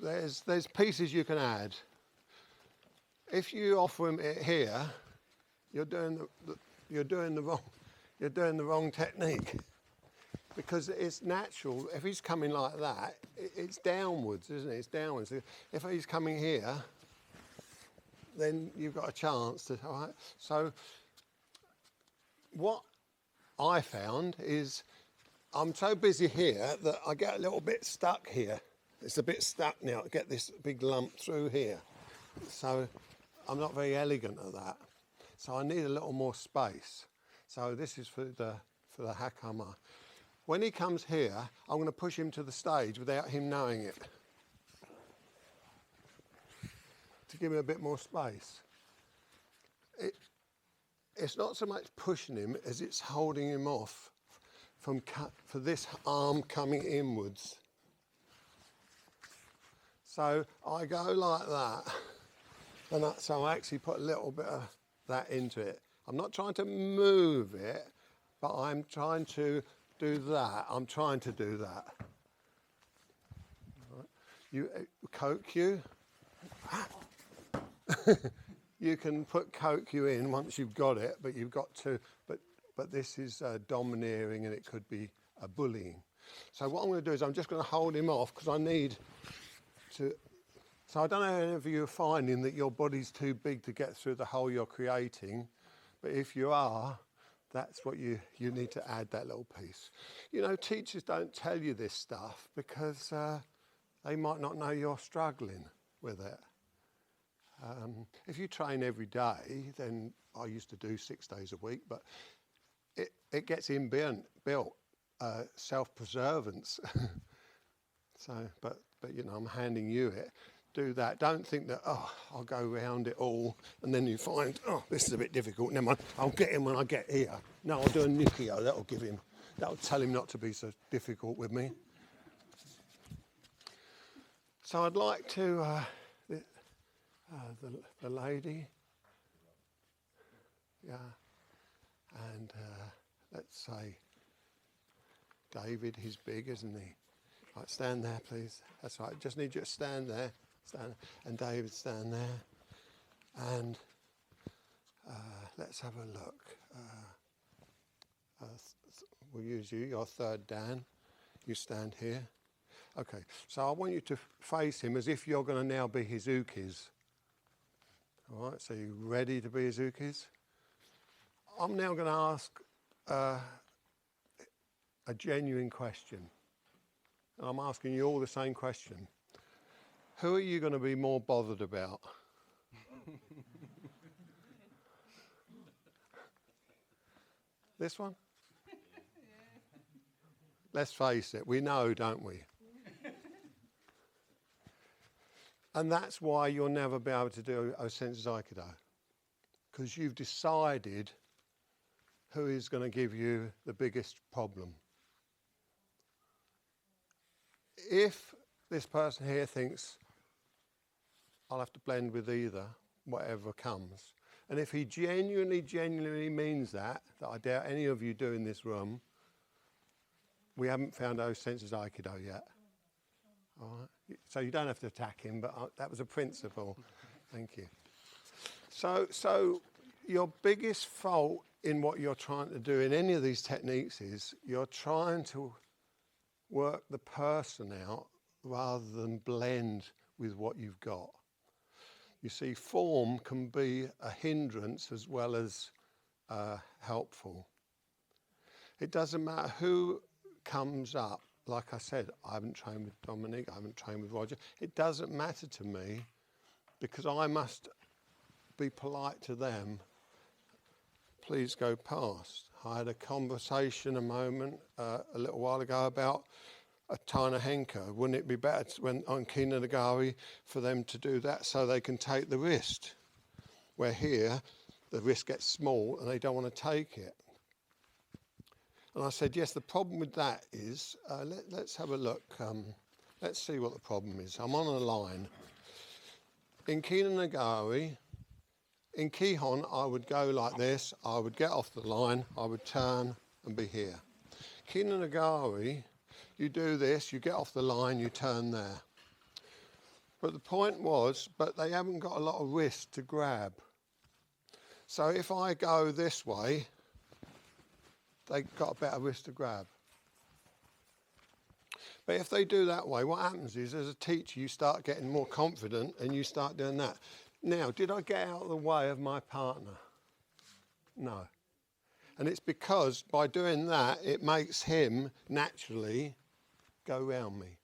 there's pieces you can add. If you offer him it here, you're doing the wrong technique, because it's natural. If he's coming like that, it's downwards, isn't it? It's downwards. If he's coming here, then you've got a chance to. All right. So what I found is I'm so busy here that I get a little bit stuck here. It's a bit stuck now. I get this big lump through here. So I'm not very elegant at that. So I need a little more space. So this is for the hakama. When he comes here, I'm going to push him to the stage without him knowing it, to give him a bit more space. It's not so much pushing him as it's holding him off for this arm coming inwards. So I go like that, and so I actually put a little bit of that into it. I'm not trying to move it, but I'm trying to do that. I'm trying to do that. Right. You kokyu. You can put kokyu in once you've got it, but you've got to. But this is domineering, and it could be bullying. So what I'm going to do is I'm just going to hold him off, because I need to. So I don't know if any of you are finding that your body's too big to get through the hole you're creating, but if you are, that's what you need to add, that little piece. You know, teachers don't tell you this stuff because they might not know you're struggling with it. If you train every day, then I used to do 6 days a week, but it gets inbuilt, self-preservance. So, but you know, I'm handing you it. Do that. Don't think that, oh, I'll go round it all, and then you find, oh, this is a bit difficult. Never mind, I'll get him when I get here. No, I'll do a nikio. That'll tell him not to be so difficult with me. So I'd like to, the lady, yeah, and let's say David, he's big, isn't he? Right, stand there, please. That's right. Just need you to stand there. Stand, and David, stand there. And let's have a look. We'll use you. You're third Dan. You stand here. Okay. So I want you to face him as if you're going to now be his ukis. All right. So you ready to be his ukis? I'm now going to ask a genuine question. And I'm asking you all the same question. Who are you going to be more bothered about? This one? Let's face it, we know, don't we? And that's why you'll never be able to do Osensu Aikido. Because you've decided who is going to give you the biggest problem. If this person here thinks, I'll have to blend with either, whatever comes. And if he genuinely means that I doubt any of you do in this room, we haven't found Osensu Aikido yet. All right? So you don't have to attack him, but that was a principle. Thank you. So your biggest fault in what you're trying to do in any of these techniques is you're trying to work the person out rather than blend with what you've got. You see, form can be a hindrance as well as helpful. It doesn't matter who comes up. Like I said, I haven't trained with Dominic, I haven't trained with Roger. It doesn't matter to me because I must be polite to them. Please go past. I had a conversation a little while ago about a Tana Henko. Wouldn't it be better when on Kina Nagari for them to do that so they can take the wrist? Where here, the wrist gets small and they don't want to take it. And I said, yes, the problem with that is, let's have a look. Let's see what the problem is. I'm on a line. In Kina Nagari, in Kihon, I would go like this. I would get off the line. I would turn and be here. Kina Nagari, you do this, you get off the line, you turn there. But the point was, but they haven't got a lot of wrist to grab. So if I go this way, they've got a better wrist to grab. But if they do that way, what happens is, as a teacher, you start getting more confident and you start doing that. Now, did I get out of the way of my partner? No. And it's because by doing that, it makes him naturally go round me.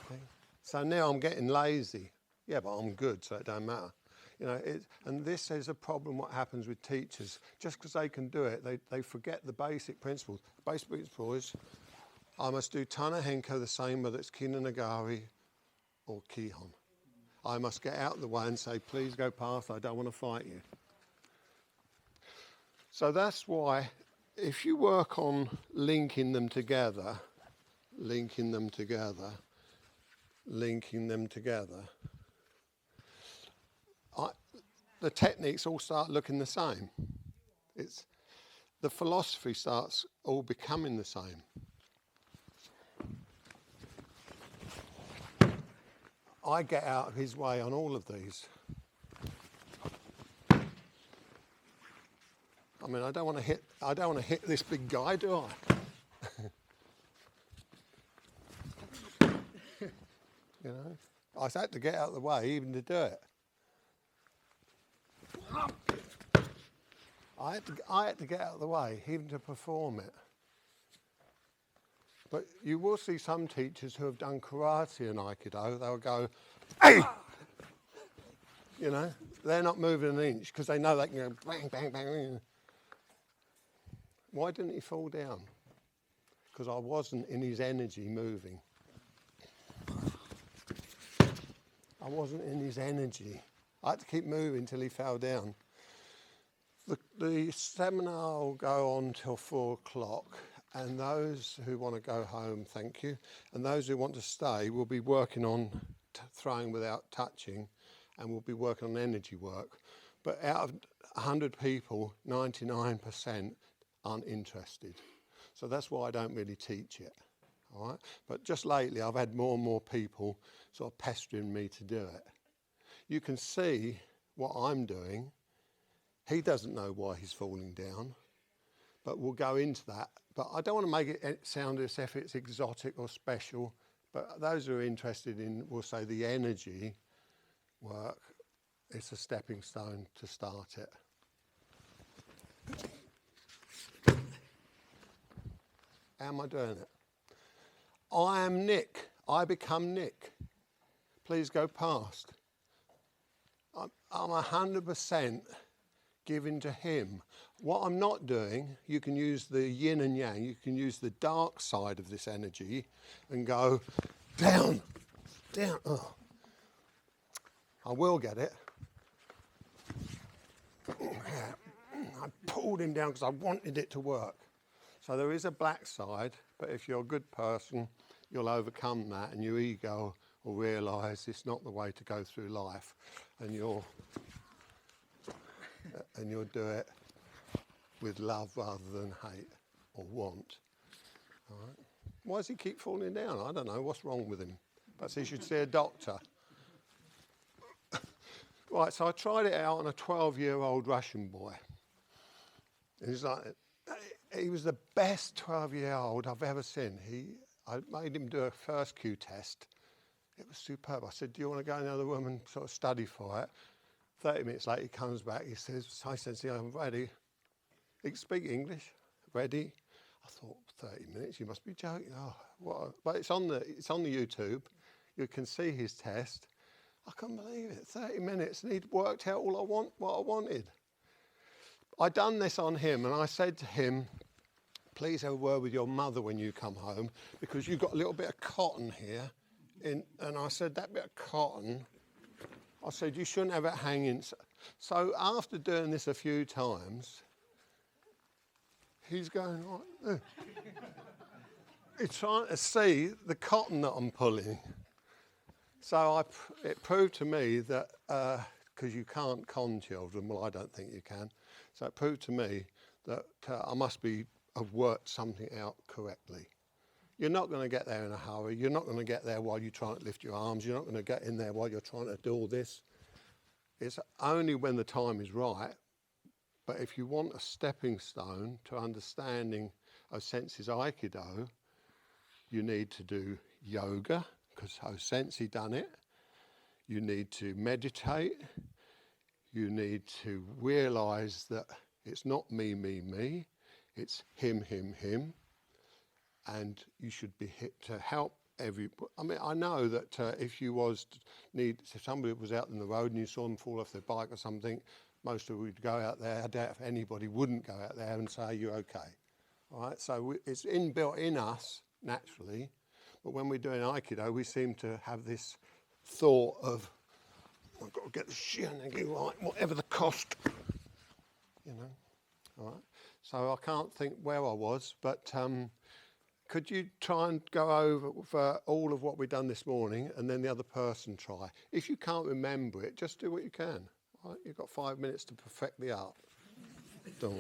Okay. So now I'm getting lazy. Yeah, but I'm good, so it don't matter. You know, and this is a problem what happens with teachers. Just because they can do it, they forget the basic principles. The basic principle is, I must do Tana Henko the same whether it's Kinanagari or Kihon. I must get out of the way and say, please go past, I don't want to fight you. So that's why if you work on linking them together, the techniques all start looking the same. The philosophy starts all becoming the same. I get out of his way on all of these. I mean, I don't want to hit this big guy, do I? You know, I had to get out of the way even to do it. I had to get out of the way even to perform it. But you will see some teachers who have done karate and Aikido, they'll go, hey! You know, they're not moving an inch because they know they can go bang, bang, bang. Why didn't he fall down? Because I wasn't in his energy moving. I wasn't in his energy. I had to keep moving till he fell down. The seminar will go on till 4 o'clock, and those who want to go home, thank you, and those who want to stay will be working on throwing without touching, and we'll be working on energy work. But out of 100 people, 99% aren't interested. So that's why I don't really teach it. All right? But just lately, I've had more and more people sort of pestering me to do it. You can see what I'm doing. He doesn't know why he's falling down, but we'll go into that. But I don't want to make it sound as if it's exotic or special, but those who are interested in, we'll say, the energy work, it's a stepping stone to start it. How am I doing it? I am Nick. I become Nick. Please go past. I'm 100% given to him. What I'm not doing, you can use the yin and yang, you can use the dark side of this energy and go down, down. Oh. I will get it. I pulled him down because I wanted it to work. So there is a black side, but if you're a good person, you'll overcome that and your ego will realise it's not the way to go through life, and you'll do it with love rather than hate or want. All right? Why does he keep falling down? I don't know. What's wrong with him? Perhaps he should see a doctor. Right, so I tried it out on a 12-year-old Russian boy. And he was the best 12-year-old I've ever seen. I made him do a first Q test. It was superb. I said, do you want to go in the other room and sort of study for it? 30 minutes later, he comes back. He says, hi, Sensei, I'm ready. He can speak English. Ready? I thought, 30 minutes? You must be joking. Oh, what? But it's on the YouTube. You can see his test. I couldn't believe it. 30 minutes, and he'd worked out what I wanted. I'd done this on him, and I said to him, please have a word with your mother when you come home, because you've got a little bit of cotton here. And I said, that bit of cotton, I said, you shouldn't have it hanging. So after doing this a few times, he's going like, he's trying to see the cotton that I'm pulling. So it proved to me that, because you can't con children, well, I don't think you can. So it proved to me that I must have worked something out correctly. You're not going to get there in a hurry. You're not going to get there while you're trying to lift your arms. You're not going to get in there while you're trying to do all this. It's only when the time is right. But if you want a stepping stone to understanding of Sensei's Aikido, you need to do yoga, because Sensei done it. You need to meditate. You need to realise that it's not me, me, me. It's him, him, him. And you should be hit to help I mean, I know that if if somebody was out in the road and you saw them fall off their bike or something, most of them would go out there. I doubt if anybody wouldn't go out there and say, you're okay. All right, so it's inbuilt in us naturally, but when we're doing Aikido, we seem to have this thought of, I've got to get the Shihan right, whatever the cost, you know. All right, so I can't think where I was, but could you try and go over all of what we've done this morning, and then the other person try? If you can't remember it, just do what you can. All right? You've got 5 minutes to perfect the art. Don't